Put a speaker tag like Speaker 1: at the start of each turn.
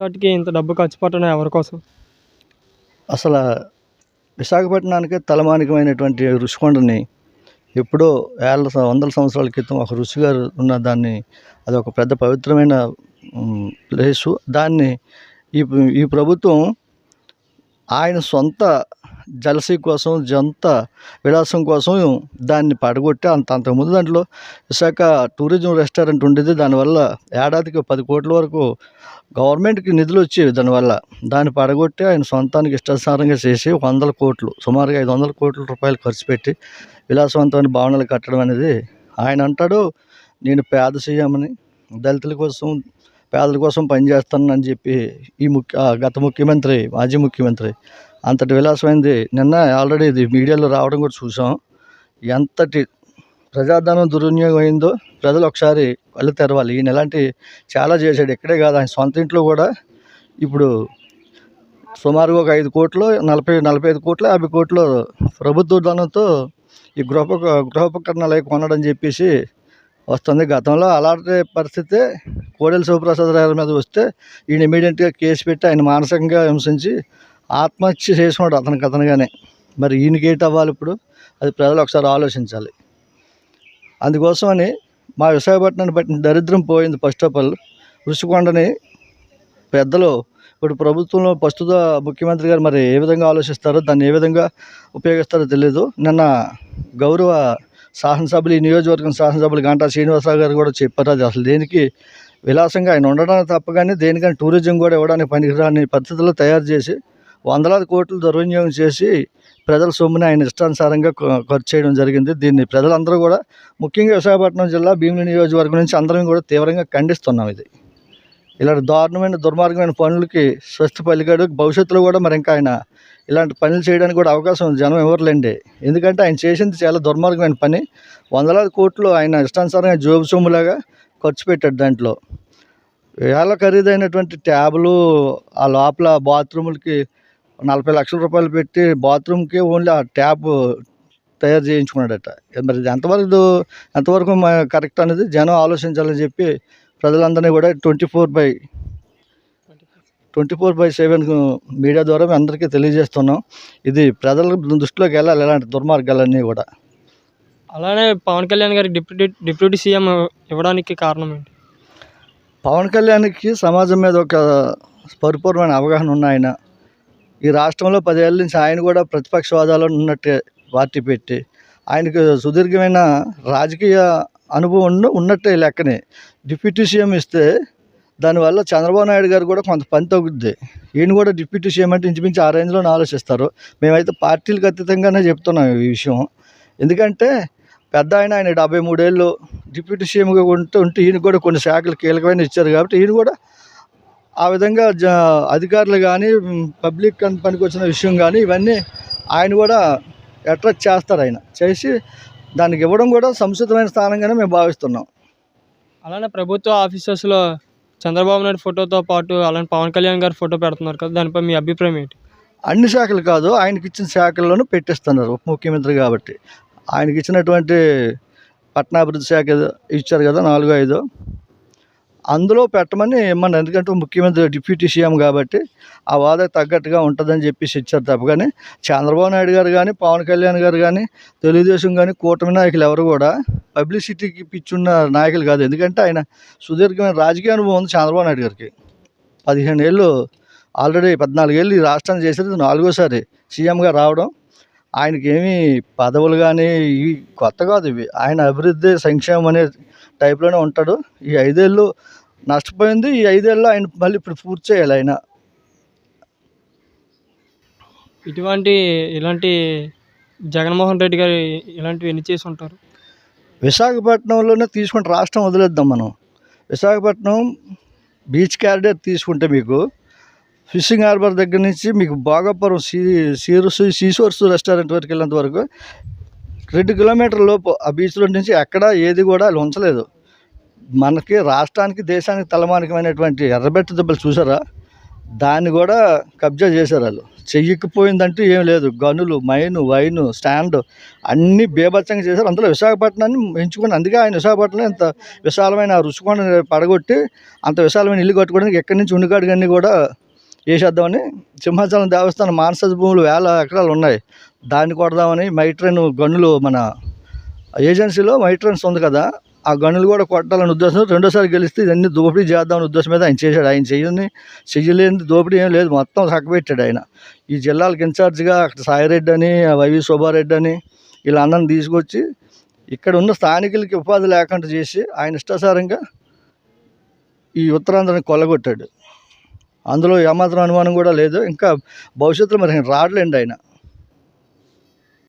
Speaker 1: వాటికి ఇంత డబ్బు ఖర్చు పెట్టడం ఎవరి కోసం?
Speaker 2: అసల విశాఖపట్నానికే తలమానికమైనటువంటి ఋషికొండని ఎప్పుడో వందల సంవత్సరాల క్రితం ఒక ఋషి గారు ఉన్న దాన్ని, అదొక పెద్ద పవిత్రమైన ప్లేసు. దాన్ని ఈ ఈ ప్రభుత్వం ఆయన సొంత జలసీ కోసం, విలాసం కోసం దాన్ని పడగొట్టి అంతకుముందు దాంట్లో విశాఖ టూరిజం రెస్టారెంట్ ఉండేది. దానివల్ల ఏడాదికి 10 కోట్ల వరకు గవర్నమెంట్కి నిధులు వచ్చేవి. దాన్ని పడగొట్టి ఆయన సొంతానికి ఇష్టానుసారంగా చేసి 100 కోట్లు, సుమారుగా 500 కోట్ల రూపాయలు ఖర్చు పెట్టి విలాసవంతమైన భవనాలు కట్టడం అనేది, ఆయన అంటాడు నేను పేద సీఎంని, దళితుల కోసం పేదల కోసం పనిచేస్తానని చెప్పి గత ముఖ్యమంత్రి, మాజీ ముఖ్యమంత్రి అంతటి విలాసమైంది. నిన్న ఆల్రెడీ ఇది మీడియాలో రావడం కూడా చూసాం. ఎంతటి ప్రజాధనం దుర్వినియోగం అయిందో ప్రజలు ఒకసారి కళ్ళు తెరవాలి. ఈయన ఇలాంటి చాలా చేశాడు. ఇక్కడే కాదు, ఆయన సొంత ఇంట్లో కూడా ఇప్పుడు సుమారుగా ఒక 5 కోట్లు, 45 కోట్లు, 50 కోట్లు ప్రభుత్వ ధనంతో ఈ గృహోపకరణాలు అవి కొనడని చెప్పేసి వస్తుంది. గతంలో అలాంటి పరిస్థితే కోడెల శివప్రసాద్ గారి మీద వస్తే ఈయన ఇమీడియట్గా కేసు పెట్టి ఆయన మానసికంగా హింసించి ఆత్మహత్య చేసుకున్నాడు అతనిగానే. మరి ఈయనకి ఏంటి అవ్వాలి ఇప్పుడు? అది ప్రజలు ఒకసారి ఆలోచించాలి. అందుకోసమని మా విశాఖపట్నాన్ని పట్టిన దరిద్రం పోయింది. ఫస్ట్ ఆఫ్ ఆల్ ఋషికొండని పెద్దలు ఇప్పుడు ప్రభుత్వంలో ప్రస్తుత ముఖ్యమంత్రి గారు మరి ఏ విధంగా ఆలోచిస్తారో, దాన్ని ఏ విధంగా ఉపయోగిస్తారో తెలియదు. నిన్న గౌరవ శాసనసభ్యులు, ఈ నియోజకవర్గం శాసనసభ్యులు గంటా శ్రీనివాసరావు గారు కూడా చెప్పారు. అది అసలు దేనికి విలాసంగా ఆయన ఉండడానికి తప్ప, కానీ దేనికని టూరిజం కూడా ఇవ్వడానికి పనికిరాని పరిస్థితుల్లో తయారు చేసి వందలాది కోట్లు దుర్వినియోగం చేసి ప్రజల సొమ్ముని ఆయన ఇష్టానుసారంగా ఖర్చు చేయడం జరిగింది. దీన్ని ప్రజలందరూ కూడా, ముఖ్యంగా విశాఖపట్నం జిల్లా భీమిలి నియోజకవర్గం నుంచి అందరం కూడా తీవ్రంగా ఖండిస్తున్నాం. ఇలాంటి దారుణమైన దుర్మార్గమైన పనులకి స్వస్తి పలికాడు. భవిష్యత్తులో కూడా మరి ఇంకా ఆయన ఇలాంటి పనులు చేయడానికి కూడా అవకాశం జనం ఇవ్వరులేండి. ఎందుకంటే ఆయన చేసింది చాలా దుర్మార్గమైన పని. వందలాది కోట్లు ఆయన ఇష్టానుసారంగా జోబు సొమ్ములాగా ఖర్చు పెట్టాడు. దాంట్లో వేల ఖరీదైనటువంటి ట్యాబులు, ఆ లోపల బాత్రూములకి 40 లక్షల రూపాయలు పెట్టి బాత్రూమ్కి ఓన్లీ ఆ ట్యాప్ తయారు చేయించుకున్నాడట. మరి ఇది ఎంతవరకు కరెక్ట్ అనేది జనం ఆలోచించాలని చెప్పి ప్రజలందరినీ కూడా 24/7 మీడియా ద్వారా మేము అందరికీ తెలియజేస్తున్నాం. ఇది ప్రజల దృష్టిలోకి వెళ్ళాలి, ఇలాంటి దుర్మార్గాలన్నీ కూడా.
Speaker 1: అలానే పవన్ కళ్యాణ్ గారికి డిప్యూటీ సీఎం ఇవ్వడానికి కారణం ఏంటి?
Speaker 2: పవన్ కళ్యాణ్కి సమాజం మీద ఒక పరిపూర్ణమైన అవగాహన ఉన్న ఆయన. ఈ రాష్ట్రంలో 10 ఏళ్ళ నుంచి ఆయన కూడా ప్రతిపక్ష హోదాలో ఉన్నట్టే పార్టీ పెట్టి, ఆయనకు సుదీర్ఘమైన రాజకీయ అనుభవం ఉన్నట్టే లెక్కనే. డిప్యూటీ సీఎం ఇస్తే దానివల్ల చంద్రబాబు నాయుడు గారు కూడా కొంత పని తగ్గుద్ది. ఈయన కూడా డిప్యూటీ సీఎం అంటే ఇంచుమించు ఆ రేంజ్లోనే ఆలోచిస్తారు. మేమైతే పార్టీలకు అతీతంగానే చెప్తున్నాం ఈ విషయం. ఎందుకంటే పెద్ద ఆయన 73 ఏళ్ళు డిప్యూటీ సీఎంగా ఉంటే ఈయన కూడా కొన్ని శాఖలు కీలకమైన ఇచ్చారు. కాబట్టి ఈయన కూడా ఆ విధంగా అధికారులు కానీ, పబ్లిక్ పనికి వచ్చిన విషయం కానీ, ఇవన్నీ ఆయన కూడా అట్రాక్ట్ చేస్తారు. ఆయన చేసి దానికి ఇవ్వడం కూడా సముచితమైన స్థానంగానే మేము భావిస్తున్నాం.
Speaker 1: అలానే ప్రభుత్వ ఆఫీసెస్లో చంద్రబాబు నాయుడు ఫోటోతో పాటు అలానే పవన్ కళ్యాణ్ గారి ఫోటో పెడుతున్నారు కదా, దానిపై మీ అభిప్రాయం ఏంటి?
Speaker 2: అన్ని శాఖలు కాదు, ఆయనకి ఇచ్చిన శాఖల్లోనూ పెట్టిస్తున్నారు. ఉప ముఖ్యమంత్రి కాబట్టి ఆయనకి ఇచ్చినటువంటి పట్టణాభివృద్ధి శాఖ ఇచ్చారు కదా, 4-5 అందులో పెట్టమని ఇమ్మన్నారు. ఎందుకంటే ముఖ్యమంత్రి డిప్యూటీ సీఎం కాబట్టి ఆ వాదా తగ్గట్టుగా ఉంటుందని చెప్పేసి ఇచ్చారు తప్ప, కానీ చంద్రబాబు నాయుడు గారు కానీ, పవన్ కళ్యాణ్ గారు కానీ, తెలుగుదేశం కానీ, కూటమి నాయకులు ఎవరు కూడా పబ్లిసిటీకి పిచ్చున్న నాయకులు కాదు. ఎందుకంటే ఆయన సుదీర్ఘమైన రాజకీయ అనుభవం ఉంది. చంద్రబాబు నాయుడు గారికి 15 ఏళ్ళు, ఆల్రెడీ 14 ఏళ్ళు ఈ రాష్ట్రాన్ని చేసేది, 4వసారి సీఎంగా రావడం. ఆయనకి ఏమీ పదవులు కానీ ఇవి కొత్త కాదు. ఇవి ఆయన అభివృద్ధి సంక్షేమం అనే టైప్లోనే ఉంటాడు. ఈ 5 ఏళ్ళు నష్టపోయింది. ఈ 5 ఏళ్ళు ఆయన మళ్ళీ ఇప్పుడు పూర్తి చేయాలి. ఆయన
Speaker 1: ఇలాంటి జగన్మోహన్ రెడ్డి గారు ఇలాంటివి ఎన్ని చేసి ఉంటారు?
Speaker 2: విశాఖపట్నంలోనే తీసుకుంటే రాష్ట్రం వదిలేద్దాం మనం. విశాఖపట్నం బీచ్ క్యారిడర్ తీసుకుంటే మీకు ఫిషింగ్ హార్బర్ దగ్గర నుంచి మీకు భోగాపురం సీసోర్స్ రెస్టారెంట్ వరకు వెళ్ళేంత వరకు 2 కిలోమీటర్ల లోపు ఆ బీచ్లో నుంచి ఎక్కడ ఏది కూడా వాళ్ళు ఉంచలేదు. మనకి రాష్ట్రానికి, దేశానికి తలమానికమైనటువంటి ఎర్రబెట్ట దెబ్బలు చూసారా? దాన్ని కూడా కబ్జా చేశారు వాళ్ళు. చెయ్యకపోయిందంటూ ఏం లేదు. గనులు, మైను, వైను, స్టాండ్ అన్నీ బీభత్సంగా చేశారు. అందులో విశాఖపట్నాన్ని ఎంచుకుని, అందుకే ఆయన విశాఖపట్నంలో ఇంత విశాలమైన ఆ రుషికొండని పడగొట్టి అంత విశాలమైన ఇల్లు కట్టుకోవడానికి ఎక్కడి నుంచి ఉండికాడికన్నీ కూడా వేసేద్దామని, సింహాచలం దేవస్థానం మానస భూములు 1000 ఎకరాలు ఉన్నాయి, దాన్ని కొడదామని మైట్రైన్ గనులు మన ఏజెన్సీలో మైట్రైన్స్ ఉంది కదా, ఆ గనులు కూడా కొట్టాలని ఉద్దేశం. రెండోసారి గెలిస్తే ఇవన్నీ దోపిడీ చేద్దామని ఉద్దేశం మీద ఆయన చేశాడు. ఆయన చెయ్యలేని దోపిడీ ఏం లేదు, మొత్తం చక్కబెట్టాడు ఆయన. ఈ జిల్లాలకు ఇన్ఛార్జిగా అక్కడ సాయిరెడ్డి అని, వైవి సుబ్బారెడ్డి అని వీళ్ళందరిని తీసుకొచ్చి ఇక్కడ ఉన్న స్థానికులకి ఉపాధి లేకుండా చేసి ఆయన ఇష్టాసారంగా ఈ ఉత్తరాంధ్రని కొల్లగొట్టాడు. అందులో ఏమాత్రం అనుమానం కూడా లేదు. ఇంకా భవిష్యత్తులో మరి ఆయన రాడలేండి ఆయన.